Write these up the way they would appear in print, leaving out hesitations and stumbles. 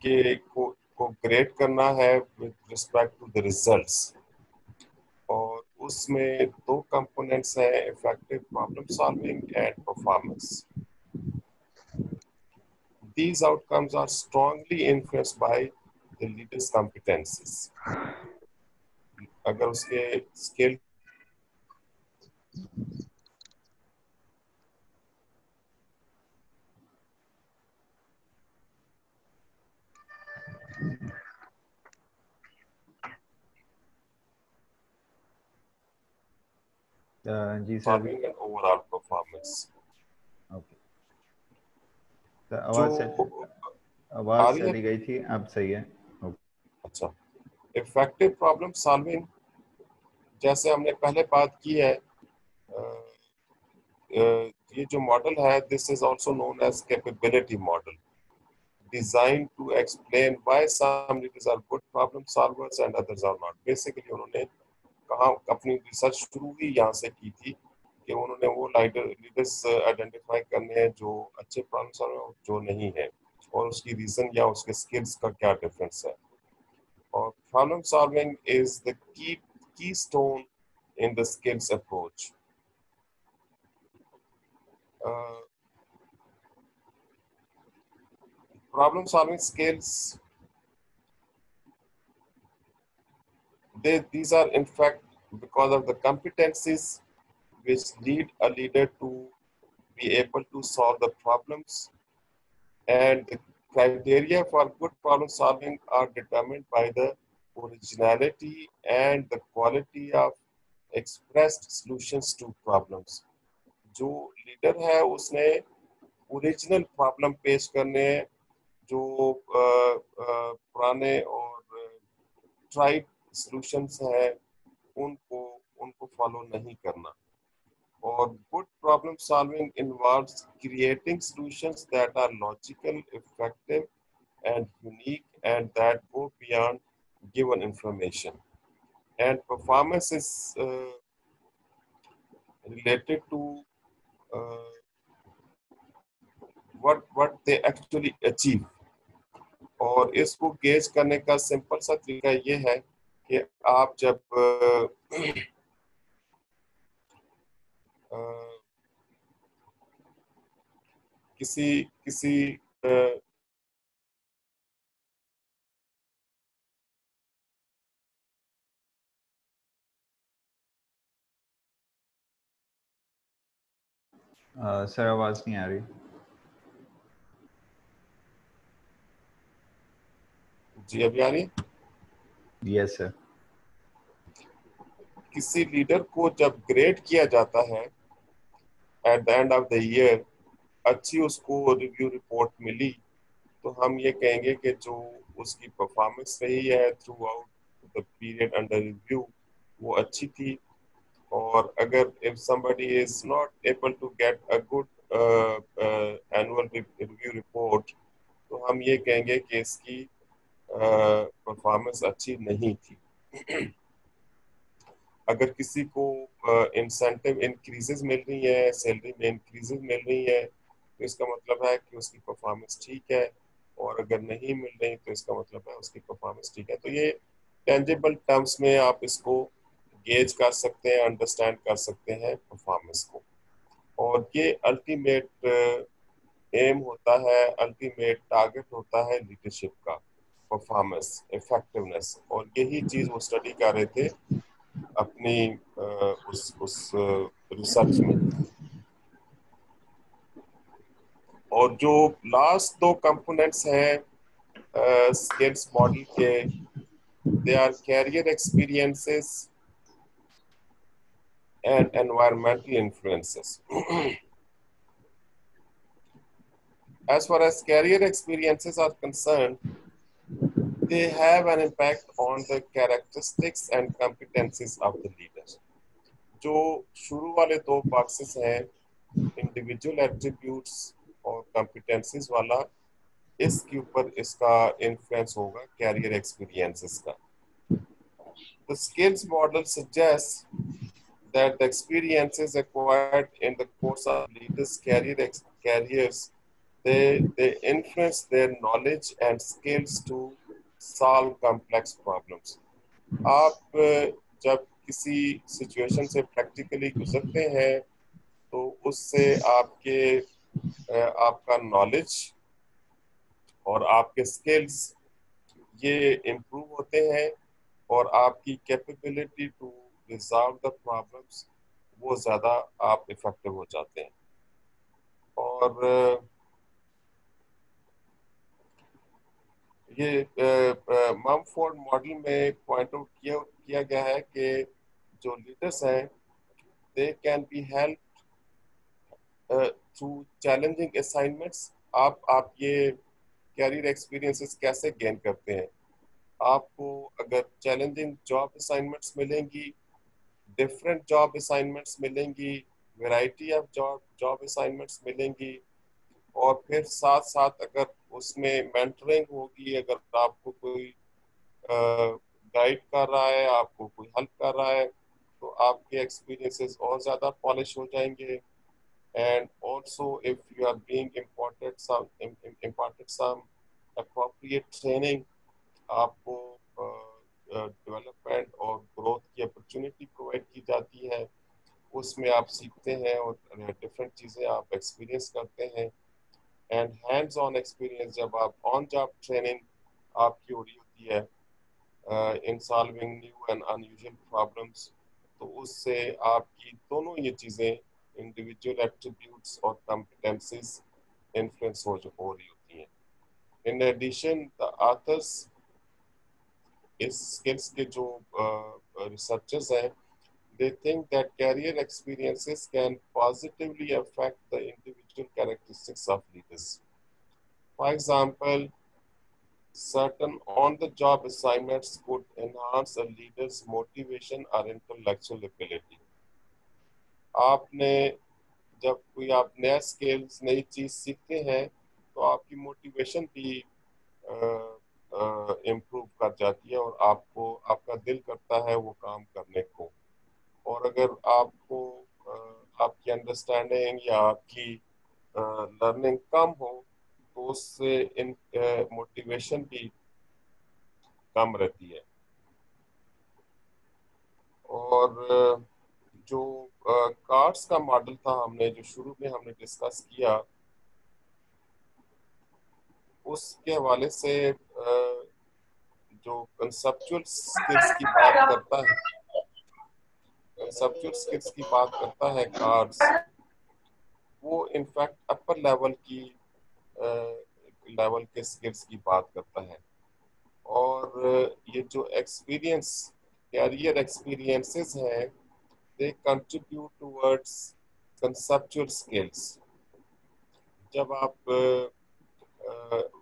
को ग्रेड करना है with respect to the results, और उसमें दो कंपोनेंट्स हैं, effective problem solving and performance. These outcomes are strongly influenced by the leader's competencies. अगर उसके स्किल जी sir. Solving and overall performance. Okay sir, जो आवाज आ रही है. चली गई थी, अब सही है. अच्छा, इफेक्टिव प्रॉब्लम सॉल्विंग, जैसे हमने पहले बात की है, ये जो मॉडल है, this is also known as capability model, designed to explain why some leaders are good problem solvers and others are not. Basically उन्होंने कहा, अपनी रिसर्च शुरू ही यहाँ से की थी कि उन्होंने वो लीडर्स आइडेंटिफाई करने हैं जो अच्छे प्रॉब्लम सॉल्वर और जो नहीं है, और उसकी रीजन या उसके स्किल्स का क्या डिफरेंस है. और problem solving is the keystone in the skills approach. Problem solving skills, these are in fact because of the competencies which lead a leader to be able to solve the problems, and the criteria for good problem solving are determined by the originality and the quality of expressed solutions to problems. जो leader है उसने original problem पेश करने हैं, जो पुराने और tried solutions हैं उनको फॉलो नहीं करना. और good problem solving involves creating solutions that are logical, effective and unique and that go beyond given information. And performance is related to what they actually achieve. और इसको गेज करने का simple सा तरीका ये है कि आप जब किसी किसी सर आवाज नहीं आ रही. जी अभी आ रही. Yes sir. किसी लीडर को जब ग्रेड किया जाता है at the end of the year, अच्छी उसको रिव्यू रिपोर्ट मिली, तो हम ये कहेंगे कि जो उसकी परफॉर्मेंस रही है through out the period under review वो अच्छी थी. और अगर if somebody is not able to get a good annual review report, तो हम ये कहेंगे कि इसकी परफॉर्मेंस अच्छी नहीं थी. अगर किसी को इंसेंटिव इंक्रीजेस मिल रही है, सैलरी में इंक्रीजेस मिल रही है, तो इसका मतलब है कि उसकी परफॉर्मेंस ठीक है, और अगर नहीं मिल रही तो इसका मतलब है उसकी परफॉर्मेंस ठीक है. तो ये टेंजिबल टर्म्स में आप इसको गेज कर सकते हैं, अंडरस्टैंड कर सकते हैं परफॉर्मेंस को. और ये अल्टीमेट एम होता है, अल्टीमेट टारगेट होता है लीडरशिप का, परफॉर्मेंस, इफेक्टिवनेस. और यही चीज वो स्टडी कर रहे थे अपनी उस रिसर्च में. और जो लास्ट दो कंपोनेंट्स हैं स्किल्स मॉडल के, they are career experiences and environmental influences. As far as career experiences are concerned, they have an impact on the characteristics and competencies of the leader. जो शुरू वाले दो बॉक्सेस हैं, individual attributes और competencies वाला, इसके ऊपर इसका इन्फ्लुएंस होगा कैरियर एक्सपीरियंसेस का. The skills model suggests that the experiences acquired in the course of leaders' careers they influence their knowledge and skills to solve complex problems. आप जब किसी सिचुएशन से प्रैक्टिकली गुजरते हैं तो उससे आपका नॉलेज और आपके स्किल्स ये इम्प्रूव होते हैं और आपकी capability to resolve the problems वो ज़्यादा आप इफेक्टिव हो जाते हैं। और ये ममफोर्ड मॉडल में पॉइंट आउट किया गया है कि जो लीडर्स हैं they can be help through challenging assignments. आप ये कैरियर एक्सपीरियंसेस कैसे गेन करते हैं? आपको अगर चैलेंजिंग जॉब असाइनमेंट्स मिलेंगी, डिफरेंट जॉब असाइनमेंट्स मिलेंगी, वैरायटी ऑफ जॉब असाइनमेंट्स मिलेंगी, और फिर साथ साथ अगर उसमें मेंटरिंग होगी, अगर आपको कोई गाइड कर रहा है, आपको कोई हेल्प कर रहा है, तो आपके एक्सपीरियंसेस और ज़्यादा पॉलिश हो जाएंगे। And also if you are being imparted some appropriate training, आपको डेवलपमेंट और ग्रोथ की अपॉर्चुनिटी प्रोवाइड की जाती है, उसमें आप सीखते हैं और डिफरेंट चीज़ें आप एक्सपीरियंस करते हैं। एंड हैंड्स ऑन एक्सपीरियंस जब आप ऑन जॉब ट्रेनिंग आपकी हो रही होती है in solving new and unusual problems, तो उससे आपकी दोनों ये चीज़ें इंडिविजुअल एट्रीब्यूट्स और कॉम्पिटेंसीज इन्फ्लुएंस हो रही होती हैं। इन एडिशन द ऑथर्स, इस स्किल्स के जो रिसर्चर्स हैं, they think that career experiences can positively affect the individual characteristics of leaders. For example, certain on-the-job assignments could enhance a leader's motivation or intellectual ability. आपने जब कोई आप नया skills नई चीज सीखते हैं तो आपकी मोटिवेशन भी इम्प्रूव कर जाती है और आपका दिल करता है वो काम करने को। और अगर आपकी अंडरस्टैंडिंग या आपकी लर्निंग कम हो तो उससे इन मोटिवेशन भी कम रहती है। और जो कार्ड्स का मॉडल था हमने जो शुरू में हमने डिस्कस किया, उसके हवाले से जो कंसेप्चुअल स्किल्स की बात करता है, कंसेप्चुअल स्किल्स की बात करता है कार्ड्स, वो इनफैक्ट अपर लेवल के स्किल्स की बात करता है। और ये जो कैरियर एक्सपीरियंसेस हैं, दे कंट्रीब्यूट टुवर्ड्स कंसेप्चुअल स्किल्स। जब आप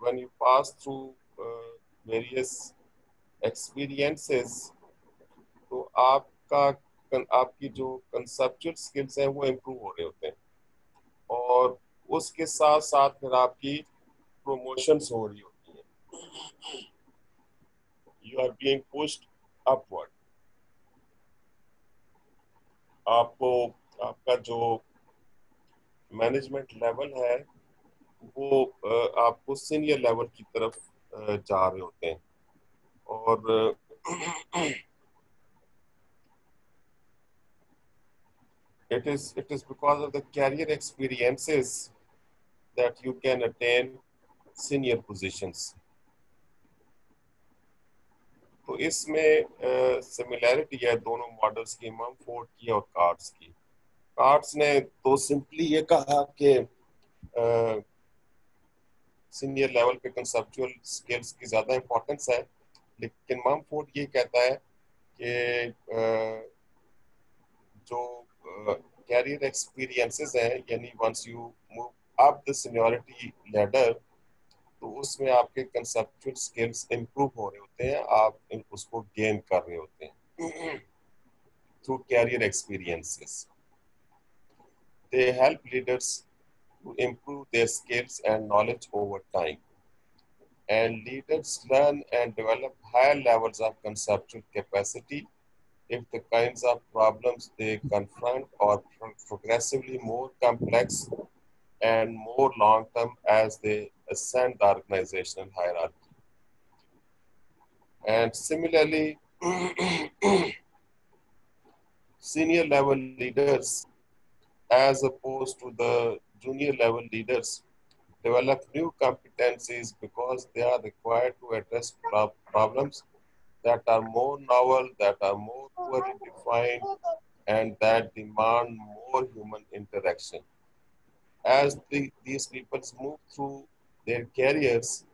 when you pass through various experiences, तो आपकी जो कंसेप्चुअल स्किल्स हैं वो इम्प्रूव हो रहे होते हैं, और उसके साथ साथ फिर आपकी प्रमोशंस हो रही होती हैं। You are being pushed upward. आपका जो मैनेजमेंट लेवल है वो आपको सीनियर लेवल की तरफ जा रहे होते हैं। और it is because of the career experiences that you can attain senior positions. तो इसमें सिमिलैरिटी है दोनों मॉडल्स की, ममफोर्ड की और कार्ड्स की। कार्ड्स ने तो सिंपली ये कहा कि सीनियर लेवल पे कंसेप्चुअल स्किल्स की ज़्यादा इम्पोर्टेंस है, लेकिन ममफोर्ड ये कहता है कि जो कैरियर एक्सपीरियंसेस हैं, यानी once you move up the seniority ladder, तो उसमें आपके कंसेप्चुअल स्किल्स इम्प्रूव हो रहे होते हैं, आप उसको गेन कर रहे होते हैं through career experiences. They help leaders to improve their skills and knowledge over time. And leaders learn and develop higher levels of conceptual capacity if the kinds of problems they confront are progressively more complex and more long term as they ascend the organizational hierarchy. And similarly, senior level leaders, as opposed to the junior level leaders, develop new competencies because they are required to address problems that are more novel, that are more poorly defined, and that demand more human interaction. As these people move through their careers,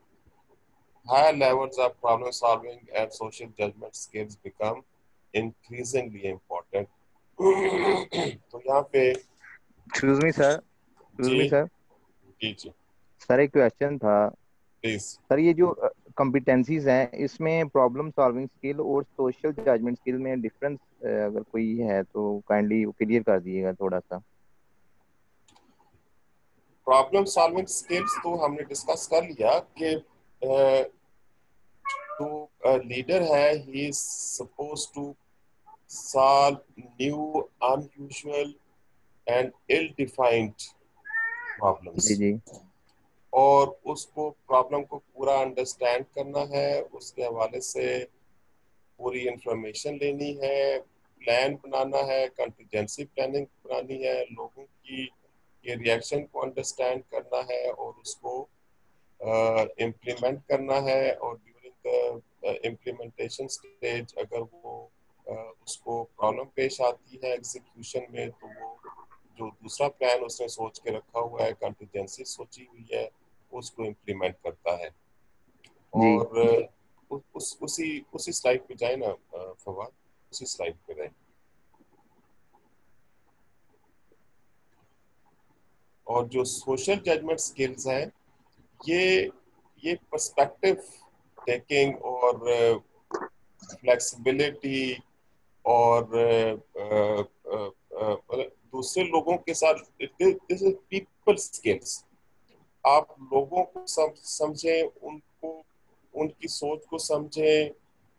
higher levels of problem solving and social judgment skills become increasingly important. तो यहाँ पे excuse me sir, excuse जी मी sir, जी जी sir एक question था। Please. Sir ये जो competencies हैं, इसमें problem solving skill और सोशल जजमेंट स्किल में डिफरेंस अगर कोई है तो काइंडली क्लियर कर दीजिएगा थोड़ा सा। प्रॉब्लम सॉल्विंग स्किल्स तो हमने डिस्कस कर लिया कि जो लीडर है he is suppose to solve new, unusual, and ill-defined problems. जी जी और उसको प्रॉब्लम को पूरा अंडरस्टैंड करना है, उसके हवाले से पूरी इंफॉर्मेशन लेनी है, प्लान बनाना है, कंटिजेंसी प्लानिंग बनानी है, लोगों की ये रिएक्शन को अंडरस्टैंड करना है और उसको इम्प्लीमेंट करना है। और ड्यूरिंग द इम्प्लीमेंटेशन स्टेज अगर वो उसको प्रॉब्लम पेश आती है एग्जीक्यूशन में, तो वो जो दूसरा प्लान उसने सोच के रखा हुआ है, कंटिजेंसी सोची हुई है, उसको इम्प्लीमेंट करता है। जी और उसी स्लाइड पे जाए ना फवाद, उसी स्लाइड पे रहे। और जो सोशल जजमेंट स्किल्स हैं, ये पर्सपेक्टिव टेकिंग और फ्लेक्सिबिलिटी और दूसरे लोगों के साथ, दिस इज पीपल स्किल्स। आप लोगों को समझें, उनको, उनकी सोच को समझें,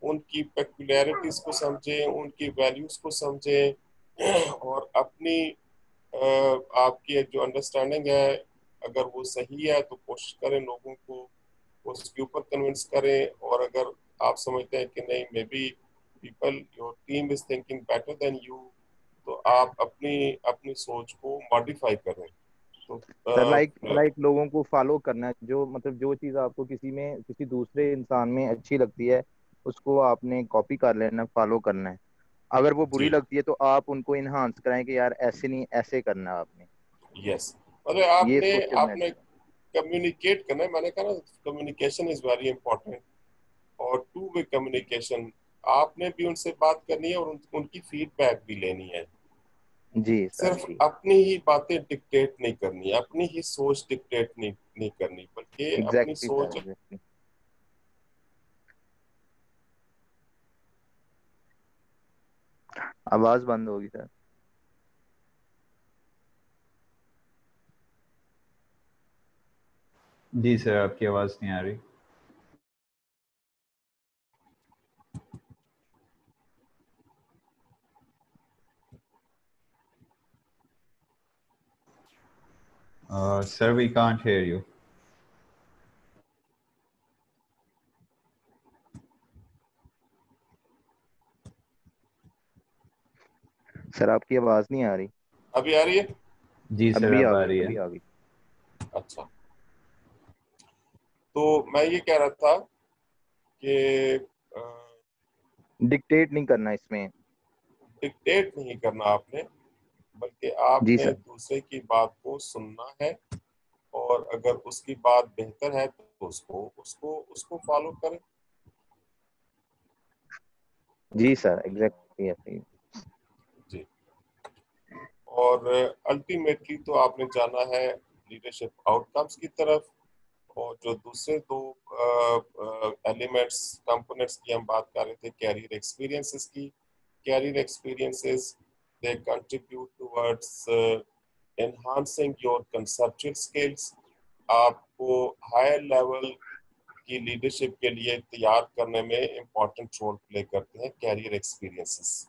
उनकी पेक्युलैरिटीज को समझें, उनकी वैल्यूज को समझें और अपनी आपकी जो अंडरस्टैंडिंग है अगर वो सही है तो कोशिश करें लोगों को उसके ऊपर कन्विंस करें। और अगर आप समझते हैं कि नहीं, may be people, your team is thinking better than you, तो आप अपनी अपनी सोच को मॉडिफाई करें। तो सर, लाइक लोगों को फॉलो करना है, जो मतलब जो चीज़ आपको किसी में किसी दूसरे इंसान में अच्छी लगती है उसको आपने कॉपी कर लेना, फॉलो करना है। अगर वो बुरी जी लगती है तो आप उनको इन्हांस कराएं कि यार ऐसे नहीं, ऐसे करना है आपने। यस, मतलब ये आपने सोशल आपने मैनेजमेंट। कम्युनिकेट करना है। मैंने कहा ना, कम्युनिकेशन इज वेरी इंपॉर्टेंट। और टू वे कम्युनिकेशन, आपने भी उनसे बात करनी है और उनकी फीडबैक भी लेनी है। जी सर सिर्फ जी। अपनी ही बातें डिक्टेट नहीं करनी, अपनी ही सोच डिक्टेट नहीं करनी, बल्कि अपनी एग्जैक्टली सर, सोच। एग्जैक्टली। आवाज बंद होगी सर। जी सर, आपकी आवाज़ नहीं आ रही। Sir, we can't hear you. Sir आपकी आवाज नहीं आ रही। अभी आ रही है? जी सर, अभी अब आ आ गई, रही है। अभी आ गई। अच्छा, तो मैं ये कह रहा था कि डिक्टेट नहीं करना इसमें। डिक्टेट नहीं करना आपने, बल्कि जी आपने सर। दूसरे की बात को सुनना है। और अगर उसकी बात बेहतर है तो उसको उसको उसको फॉलो करें। जी सर, एग्जैक्टली ऐसे ही। जी। और अल्टीमेटली तो आपने जाना है लीडरशिप आउटकम्स की तरफ। और जो दूसरे दो एलिमेंट्स, कंपोनेंट्स की हम बात कर रहे थे, कैरियर एक्सपीरियंसेस की। Career experiences, they contribute towards enhancing your conceptual skills. आपको हायर लेवल की लीडरशिप के लिए तैयार करने में इम्पोर्टेंट रोल प्ले करते हैं कैरियर एक्सपीरियंसेस।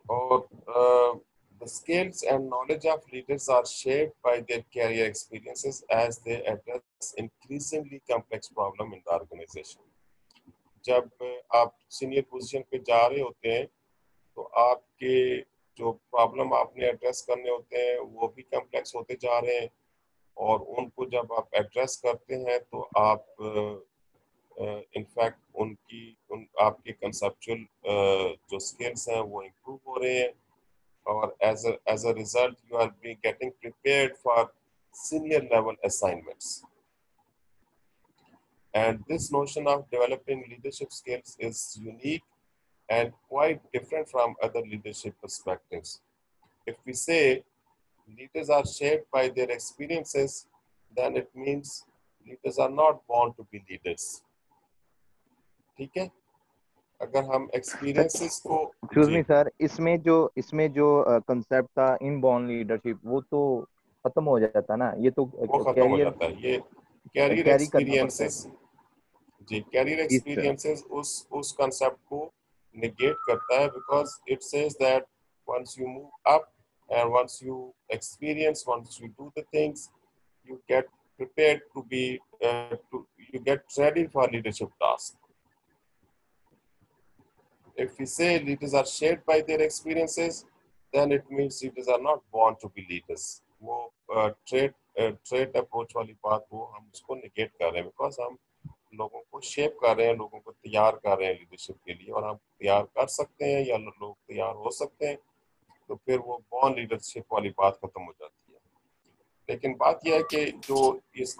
और The skills and knowledge of leaders are shaped by their career experiences as they address increasingly complex problem in the organization. जब आप सीनियर पोजीशन पे जा रहे होते हैं तो आपके जो प्रॉब्लम आपने एड्रेस करने होते हैं वो भी कम्प्लेक्स होते जा रहे हैं, और उनको जब आप एड्रेस करते हैं तो आप इनफैक्ट आपके कंसेप्चुअल जो स्किल्स हैं वो इम्प्रूव हो रहे हैं, और as a result you are being getting prepared for senior level assignments. And this notion of developing leadership skills is unique and quite different from other leadership perspectives. If we say leaders are shaped by their experiences, then it means leaders are not born to be leaders. ठीक है, अगर हम experiences को excuse me sir, इसमें जो concept था inborn leadership, वो तो खत्म हो जाता ना, ये तो वो खत्म हो जाता है। ये कैरियर कैरी करना पड़ता है। एक्सपीरियंसेस, जी कैरियर जी सर। एक्सपीरियंसेस उस कंसेप्ट को नेगेट करता है, because it says that once you move up and once you experience, once you do the things, you get prepared to be you get ready for leadership tasks. If we say leaders are shaped by their experiences, then it means leaders are not born to be leaders. वो trade approach वाली बात वो हम उसको negate कर रहे हैं, because हम लोगों को शेप कर रहे हैं, लोगों को तैयार कर रहे हैं लीडरशिप के लिए, और हम तैयार कर सकते हैं या लोग तैयार हो सकते हैं, तो फिर वो बॉर्न लीडरशिप वाली बात खत्म हो जाती है। लेकिन बात यह है कि जो इस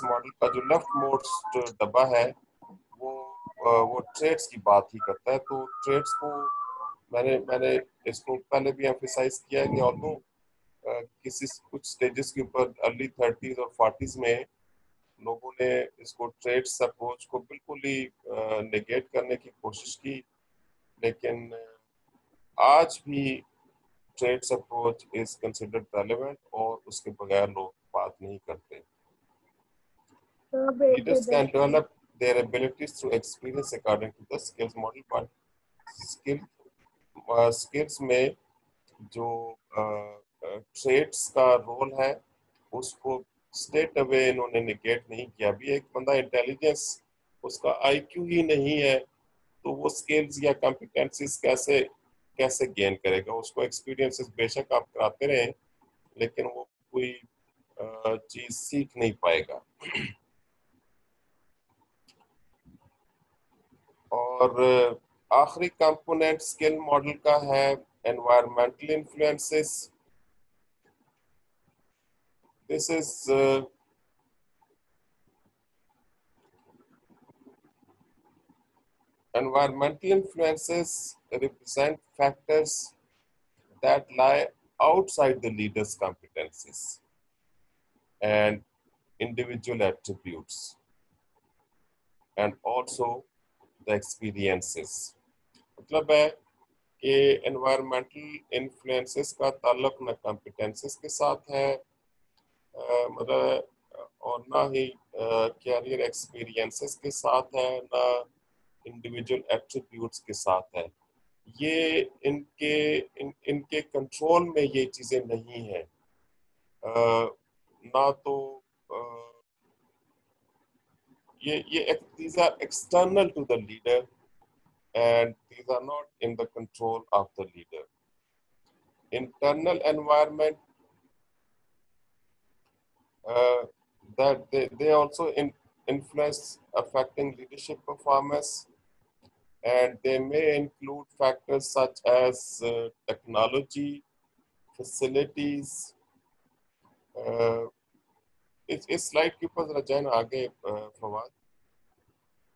मॉडल का जो लेफ्ट मोस्ट डब्बा है वो ट्रेड्स की बात ही करता है। तो ट्रेड्स को मैंने इसको पहले भी एम्फेसाइज किया है कि ऑल्दो कुछ स्टेजेस के ऊपर अर्ली 30s और 40s में लोगों ने इसको ट्रेड्स अप्रोच को बिल्कुल ही नेगेट करने की कोशिश की, लेकिन आज भी traits approach is considered relevant और उसके बगैर लोग बात नहीं करते। Leaders can develop their abilities through experience according to the skills model, but skills में जो ट्रेड्स का रोल है उसको स्टेट अवे इन्होंने निगेट नहीं किया। अभी एक बंदा इंटेलिजेंस उसका आईक्यू ही नहीं है तो वो स्किल्स या कॉम्पिटेंसीज कैसे गेन करेगा? उसको एक्सपीरियंसेस बेशक आप कराते रहें, लेकिन वो कोई चीज सीख नहीं पाएगा। और आखिरी कंपोनेंट स्किल मॉडल का है environmental influences. This is environmental influences represent factors that lie outside the leader's competencies and individual attributes and also the experiences. मतलब है कि environmental influences का ताल्लुक न competences के साथ है, मतलब और ना ही कैरियर एक्सपीरियंसेस के साथ है, ना इंडिविजुअल एट्रीब्यूट्स के साथ है। ये इनके कंट्रोल में ये चीजें नहीं है, ना तो ये these are external to the leader and these are not in the control of the leader. Internal environment that they also influence affecting leadership performance, and they may include factors such as technology, facilities. इस slide के ऊपर जरा जाए ना आगे Fawad,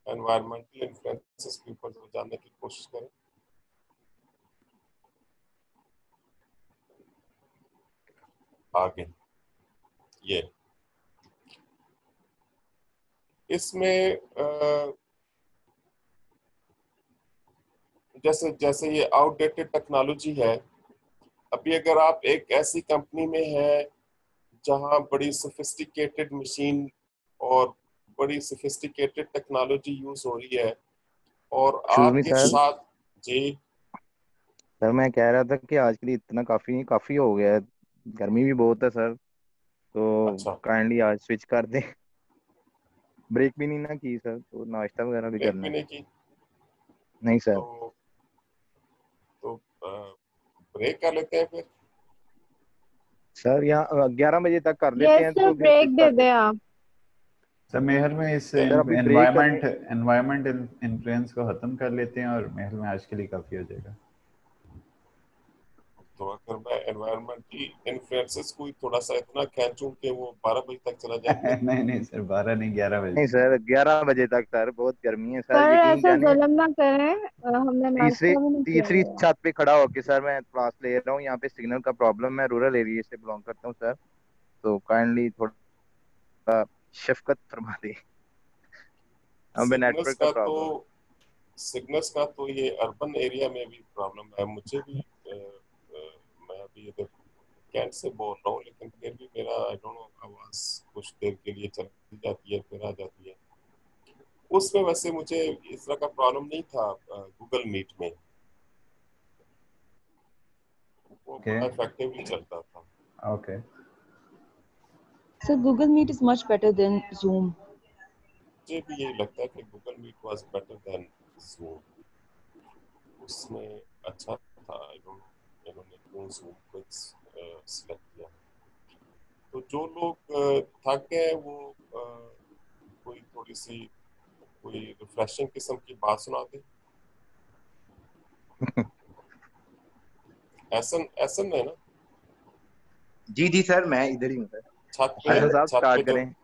environmental influences के ऊपर जरा जानने की कोशिश करें। आगे ये इसमें जैसे ये आउटडेटेड टेक्नोलॉजी है। अभी अगर आप एक ऐसी कंपनी में है जहां बड़ी सोफिस्टिकेटेड मशीन और बड़ी सोफिस्टिकेटेड टेक्नोलॉजी यूज हो रही है और आपके साथ जी सर मैं कह रहा था कि आज के लिए इतना काफी नहीं, काफी हो गया है। गर्मी भी बहुत है सर, तो अच्छा, काइंडली आज स्विच कर दें। ब्रेक भी नहीं ना की सर, तो नाश्ता वगैरह भी ब्रेक करना भी है। नहीं की? नहीं सर। तो तो ब्रेक कर लेते हैं फिर। सर यहाँ 11 बजे तक कर लेते यस हैं, सर, तो फिर स्विच ब्रेक दे कर दें देते आप। सर महल में इस हैं। सर अभी ब्रेक करने। एनवायरमेंट इन्फ्लुएंस को ख़त्म कर लेते हैं और महल में आज के लिए काफ़ी हो जाएगा। तो अगर मैं एनवायरमेंटल इन्फ्लुएंसेस कोई थोड़ा सा इतना खींचूं कि वो 12 बजे तक चला जाए फिर। नहीं नहीं सर, 12 नहीं 11 बजे नहीं तक। सर, 11 बजे तक सर, बहुत गर्मी है सर, पर यकीन ऐसा जानिए। जुल्म ना करें, हमने तीसरी नाश्ता भी नहीं किया तीसरी हुआ। छत पे खड़ा होके सर मैं क्लास ले रहा हूँ, यहाँ पे सिग्नल का प्रॉब्लम, मैं रूरल एरिया से बिलोंग करता हूँ सर, तो काइंडली थोड़ा शफकत फरमा दे, हमें सिग्नल्स नेटवर्क का का तो प्रॉब्लम है। सिग्नल्स का तो ये अर्बन एरिया में भी प्रॉब्लम है। मुझे भी मैं अभी इधर कैंट से बोल रहा हूँ, लेकिन फिर भी मेरा आई डोंट नो आवाज कुछ देर के लिए चली जाती है फिर आ जाती है। उसमें वैसे मुझे इस तरह का प्रॉब्लम नहीं था गूगल मीट में, वो ओके बड़ा इफेक्टिवली चलता था। Okay. So Google Meet is much better than Zoom. मुझे भी यही लगता है कि Google Meet was better than Zoom. उसमें अच्छा था, आई डोंट नो इन्होंने क्यों जूम को सिलेक्ट किया। तो जो लोग थक गए वो कोई थोड़ी सी कोई रिफ्रेशिंग किस्म की बात सुना दे। ऐसन ऐसन है ना, जी जी सर, मैं इधर ही हूँ सर। छत पे हसन साहब छत पे स्टार्ट जो करें।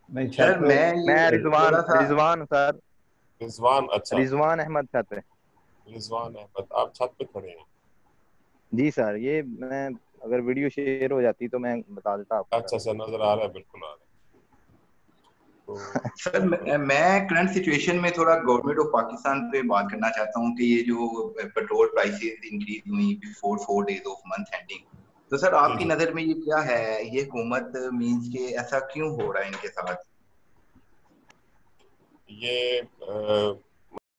नहीं छत सर पे। मैं मैं ये रिजवान थोड़ा सा रिजवान सर, रिजवान, अच्छा रिजवान अहमद छत है। रिजवान अहमद, आप छत पे खड़े हैं। जी सर, ये मैं अगर वीडियो शेयर हो जाती तो मैं बता देता आपको सर। अच्छा अच्छा, नजर आ रहा है, बिल्कुल आ रहा है। तो सर मैं करंट सिचुएशन में थोड़ा गवर्नमेंट ऑफ पाकिस्तान पे बात करना चाहता हूँ कि ये जो पेट्रोल प्राइसेस इंक्रीज हुई before 4 days of month ending, तो सर जी आपकी जी, नजर में ये क्या है, ये हुकूमत मींस के ऐसा क्यों हो रहा है इनके साथ? ये